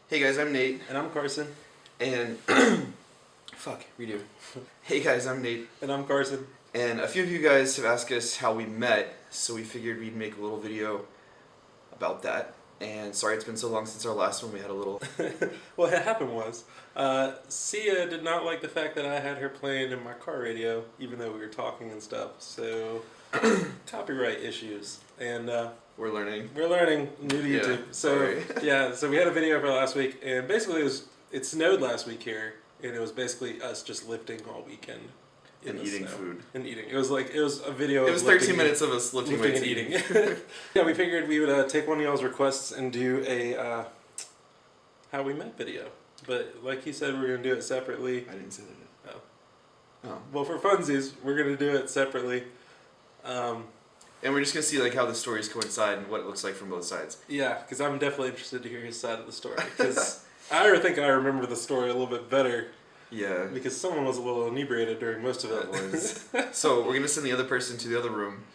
Hey guys, I'm Nate. And I'm Carson. And redo. Hey guys, I'm Nate. And I'm Carson. And a few of you guys have asked us how we met, so we figured we'd make a little video about that. And sorry it's been so long since our last one. We had a little... What had happened was, Sia did not like the fact that I had her playing in my car radio, even though we were talking and stuff. So, copyright issues. And We're learning. New to YouTube. So we had a video for last week, and basically it snowed last week here, and it was basically us just lifting all weekend. And eating food. And eating. It was a video. It was 13 minutes of us lifting weights and eating. Yeah, we figured we would take one of y'all's requests and do a how we met video. But like you said, we're going to do it separately. I didn't say that. Oh. Well, for funsies, we're going to do it separately. And we're just going to see like how the stories coincide and what it looks like from both sides. Yeah, because I'm definitely interested to hear his side of the story. Because I think I remember the story a little bit better. Yeah. Because someone was a little inebriated during most of it. So we're going to send the other person to the other room,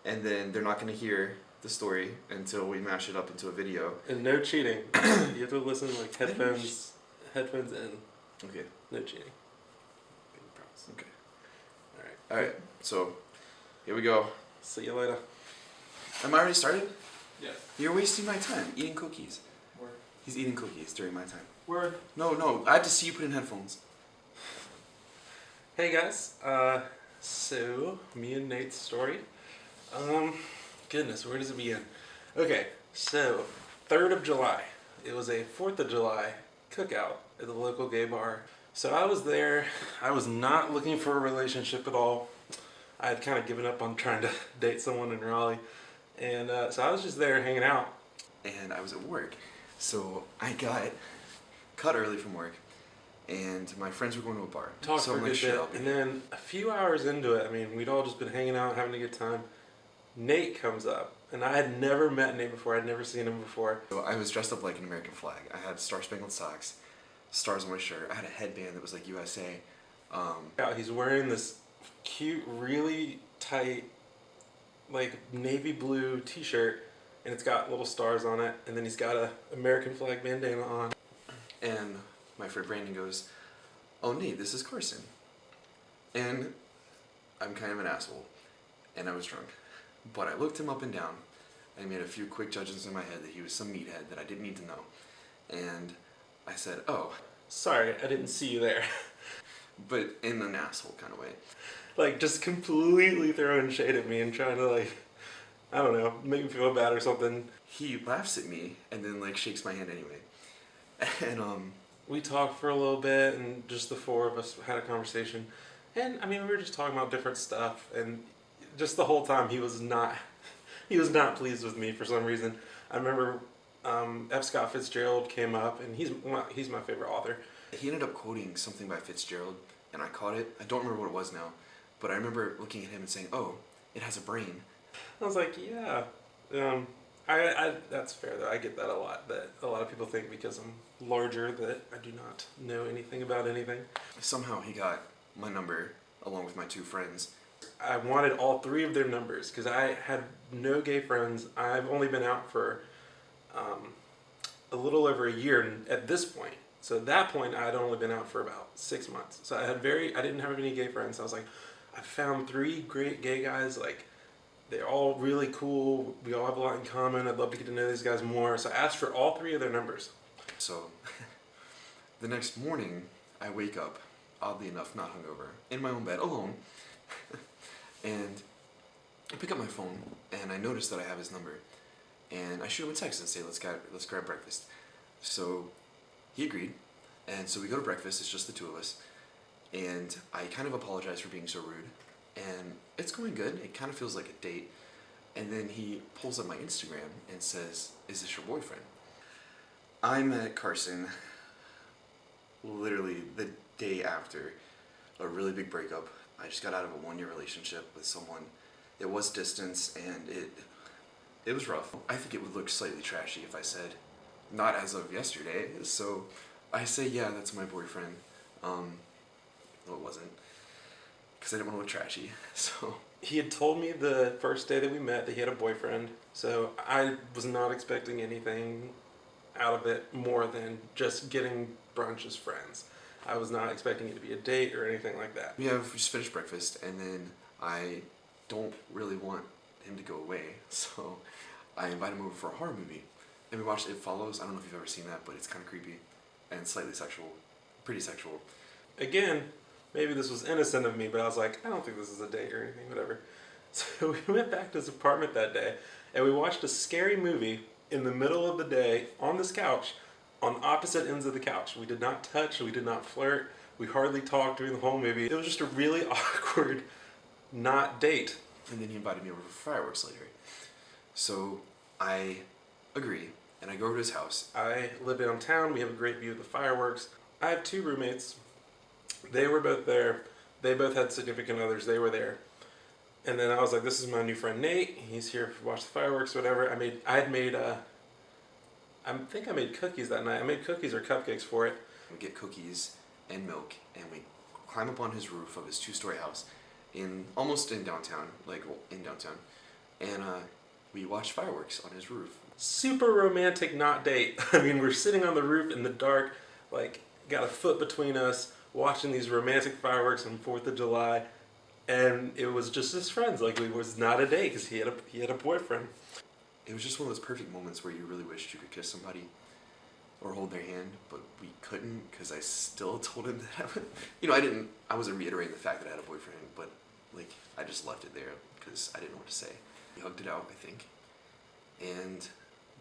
and then they're not going to hear the story until we mash it up into a video. And no cheating. You have to listen like headphones in. Okay. No cheating. Okay. Alright. So, here we go. See you later. Am I already started? Yeah. You're wasting my time eating cookies. Word. He's eating cookies during my time. Word. No. I have to see you put in headphones. Hey guys. So me and Nate's story. Goodness, where does it begin? Okay, so 3rd of July. It was a 4th of July cookout at the local gay bar. So I was there. I was not looking for a relationship at all. I had kind of given up on trying to date someone in Raleigh. And so I was just there hanging out. And I was at work. So I got cut early from work. And my friends were going to a bar. Talked so for a good bit. And then a few hours into it, I mean, we'd all just been hanging out, having a good time. Nate comes up. And I had never met Nate before. I'd never seen him before. So I was dressed up like an American flag. I had star-spangled socks, stars on my shirt. I had a headband that was like USA. He's wearing this cute, really tight, like navy blue t-shirt, and it's got little stars on it, and then he's got a American flag bandana on. And my friend Brandon goes, "Oh Nate, this is Carson." And I'm kind of an asshole, and I was drunk. But I looked him up and down, and made a few quick judgments in my head that he was some meathead that I didn't need to know. And I said, "Oh, sorry, I didn't see you there." But in an asshole kind of way. Like, just completely throwing shade at me and trying to, like, I don't know, make me feel bad or something. He laughs at me and then, like, shakes my hand anyway. And, we talked for a little bit, and just the four of us had a conversation. And, I mean, we were just talking about different stuff, and just the whole time he was not pleased with me for some reason. I remember F. Scott Fitzgerald came up, and he's my favorite author. He ended up quoting something by Fitzgerald, and I caught it. I don't remember what it was now, but I remember looking at him and saying, "Oh, it has a brain." I was like, yeah. That's fair, though. I get that a lot, that a lot of people think because I'm larger that I do not know anything about anything. Somehow he got my number, along with my two friends. I wanted all three of their numbers, because I had no gay friends. I've only been out for a little over a year at this point. So at that point, I had only been out for about 6 months. So I didn't have any gay friends. I was like, I found 3 great gay guys. Like, they're all really cool. We all have a lot in common. I'd love to get to know these guys more. So I asked for all 3 of their numbers. So the next morning, I wake up, oddly enough, not hungover, in my own bed, alone. And I pick up my phone, and I notice that I have his number. And I shoot him a text and say, let's grab breakfast. So he agreed, and so we go to breakfast. It's just the two of us, and I kind of apologize for being so rude, and it's going good. It kind of feels like a date, and then he pulls up my Instagram and says, "Is this your boyfriend?" I met Carson literally the day after a really big breakup. I just got out of a 1-year relationship with someone. It was distance, and it was rough. I think it would look slightly trashy if I said, not as of yesterday, so I say, yeah, that's my boyfriend. Well, it wasn't, because I didn't want to look trashy, so. He had told me the first day that we met that he had a boyfriend, so I was not expecting anything out of it more than just getting brunch as friends. I was not expecting it to be a date or anything like that. We just finished breakfast, and then I don't really want him to go away, so I invite him over for a horror movie. And we watched It Follows. I don't know if you've ever seen that, but it's kind of creepy and slightly sexual, pretty sexual. Again, maybe this was innocent of me, but I was like, I don't think this is a date or anything, whatever. So we went back to his apartment that day, and we watched a scary movie in the middle of the day on this couch, on opposite ends of the couch. We did not touch, we did not flirt, we hardly talked during the whole movie. It was just a really awkward not date. And then he invited me over for fireworks later. So I agree, and I go over to his house. I live downtown, we have a great view of the fireworks. I have 2 roommates. They were both there. They both had significant others. They were there. And then I was like, this is my new friend Nate. He's here to watch the fireworks, whatever. I think I made cookies that night. I made cookies or cupcakes for it. We get cookies and milk, and we climb up on his roof of his 2-story house almost in downtown, and we watch fireworks on his roof. Super romantic not date. I mean, we're sitting on the roof in the dark, like got a foot between us, watching these romantic fireworks on 4th of July, and it was just as friends. Like, it was not a date because he had a boyfriend. It was just one of those perfect moments where you really wished you could kiss somebody or hold their hand, but we couldn't because I still told him that I wasn't reiterating the fact that I had a boyfriend, but like I just left it there because I didn't know what to say. We hugged it out, I think, and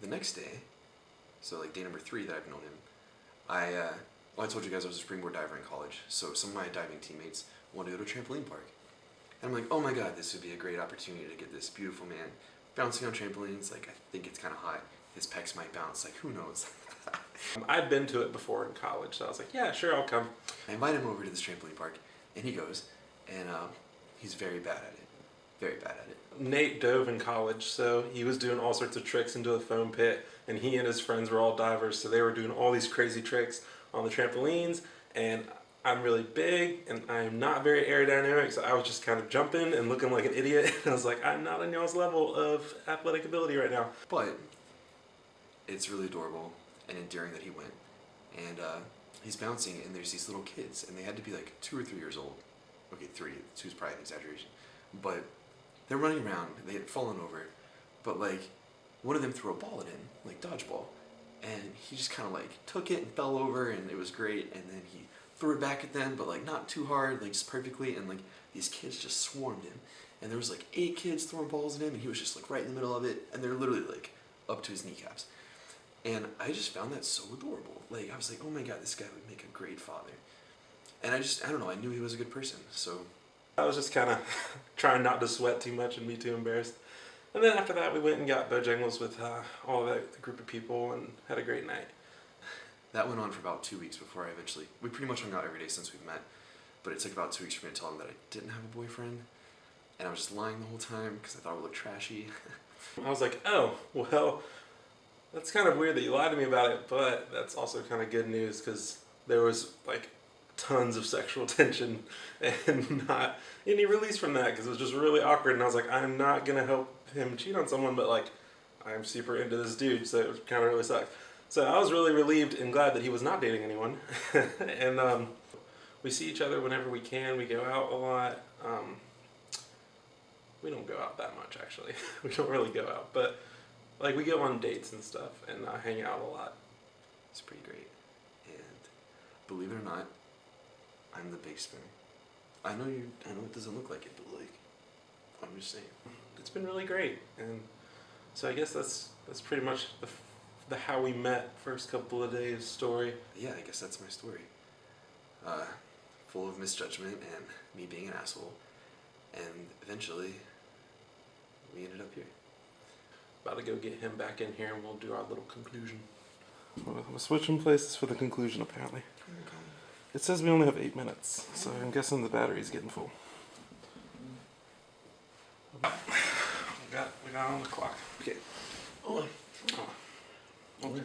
the next day, so like day number 3 that I've known him, I told you guys I was a springboard diver in college, so some of my diving teammates wanted to go to a trampoline park. And I'm like, oh my god, this would be a great opportunity to get this beautiful man bouncing on trampolines. Like, I think it's kind of hot. His pecs might bounce, like, who knows? I'd been to it before in college, so I was like, yeah, sure, I'll come. I invite him over to this trampoline park, and he goes, and he's very bad at it. Very bad at it. Nate dove in college, so he was doing all sorts of tricks into a foam pit, and he and his friends were all divers, so they were doing all these crazy tricks on the trampolines, and I'm really big, and I'm not very aerodynamic, so I was just kind of jumping and looking like an idiot, and I was like, I'm not on y'all's level of athletic ability right now. But it's really adorable and endearing that he went, and he's bouncing, and there's these little kids, and they had to be like 2 or 3 years old. Okay, 3, 2 is probably an exaggeration, but they're running around, they had fallen over, but like, one of them threw a ball at him, like dodgeball, and he just kind of like took it and fell over, and it was great, and then he threw it back at them, but like not too hard, like just perfectly, and like these kids just swarmed him, and there was like 8 kids throwing balls at him, and he was just like right in the middle of it, and they're literally like up to his kneecaps, and I just found that so adorable. Like, I was like, oh my god, this guy would make a great father, and I don't know, I knew he was a good person, so I was just kind of trying not to sweat too much and be too embarrassed. And then after that, we went and got Bojangles with all the group of people and had a great night. That went on for about 2 weeks before we pretty much hung out every day since we've met, but it took about 2 weeks for me to tell him that I didn't have a boyfriend, and I was just lying the whole time because I thought it would look trashy. I was like, oh, well, that's kind of weird that you lied to me about it, but that's also kind of good news because there was like tons of sexual tension and not any release from that because it was just really awkward, and I was like, I'm not going to help him cheat on someone, but like, I'm super into this dude, so it kind of really sucks. So I was really relieved and glad that he was not dating anyone. And we see each other whenever we can. We go out a lot. We don't go out that much, actually. We don't really go out, but like, we go on dates and stuff and hang out a lot. It's pretty great. And believe it or not, I'm the big spoon. I know it doesn't look like it, but like, I'm just saying. It's been really great. And so I guess that's pretty much the how we met first couple of days story. Yeah, I guess that's my story. Full of misjudgment and me being an asshole. And eventually, we ended up here. About to go get him back in here and we'll do our little conclusion. We're switching places for the conclusion, apparently. It says we only have 8 minutes, so I'm guessing the battery's getting full. We got on the clock. Okay. Oh. Okay.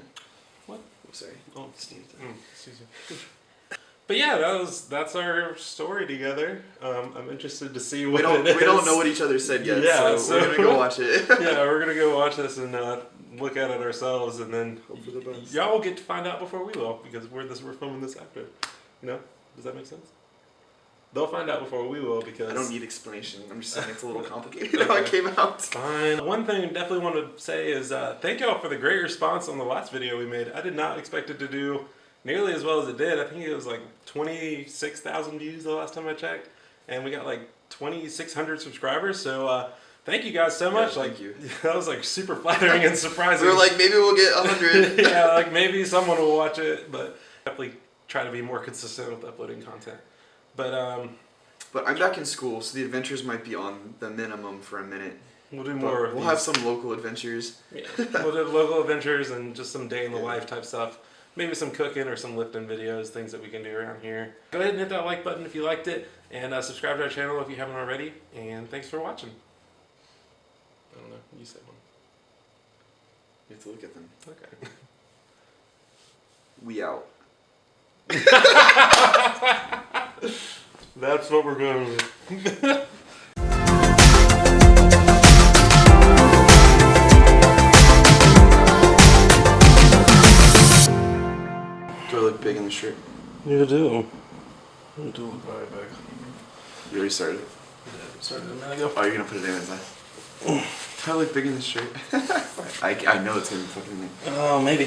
What? I'm sorry. Oh, sneezed. Excuse me. But yeah, that's our story together. I'm interested to see what it is. We don't know what each other said yet, so we're gonna go watch it. Yeah, we're gonna go watch this and look at it ourselves, and then Hope for the best. y'all will get to find out before we will, because we're filming this after. You know? Does that make sense? They'll find out before we will, because I don't need explanation. I'm just saying it's a little complicated how it came out. Fine. One thing I definitely want to say is thank y'all for the great response on the last video we made. I did not expect it to do nearly as well as it did. I think it was like 26,000 views the last time I checked, and we got like 2,600 subscribers. So thank you guys so much. Yeah, like thank you. that was like super flattering and surprising. We were like, maybe we'll get 100. Yeah, like maybe someone will watch it, but definitely try to be more consistent with uploading content. But I'm back in school, so the adventures might be on the minimum for a minute. we'll do more. We'll have some local adventures. Yeah, we'll do local adventures and just some day in the life type stuff. Maybe some cooking or some lifting videos, things that we can do around here. Go ahead and hit that like button if you liked it, and subscribe to our channel if you haven't already. And thanks for watching. I don't know. You said one. You have to look at them. Okay. We out. That's what we're going with. Do I look big in the shirt? You do. You do look right back. You already started. Yeah, started a minute ago. Oh, you're gonna put it in, is that? Do I look big in this shirt? I know it's gonna be fucking me. Oh, maybe.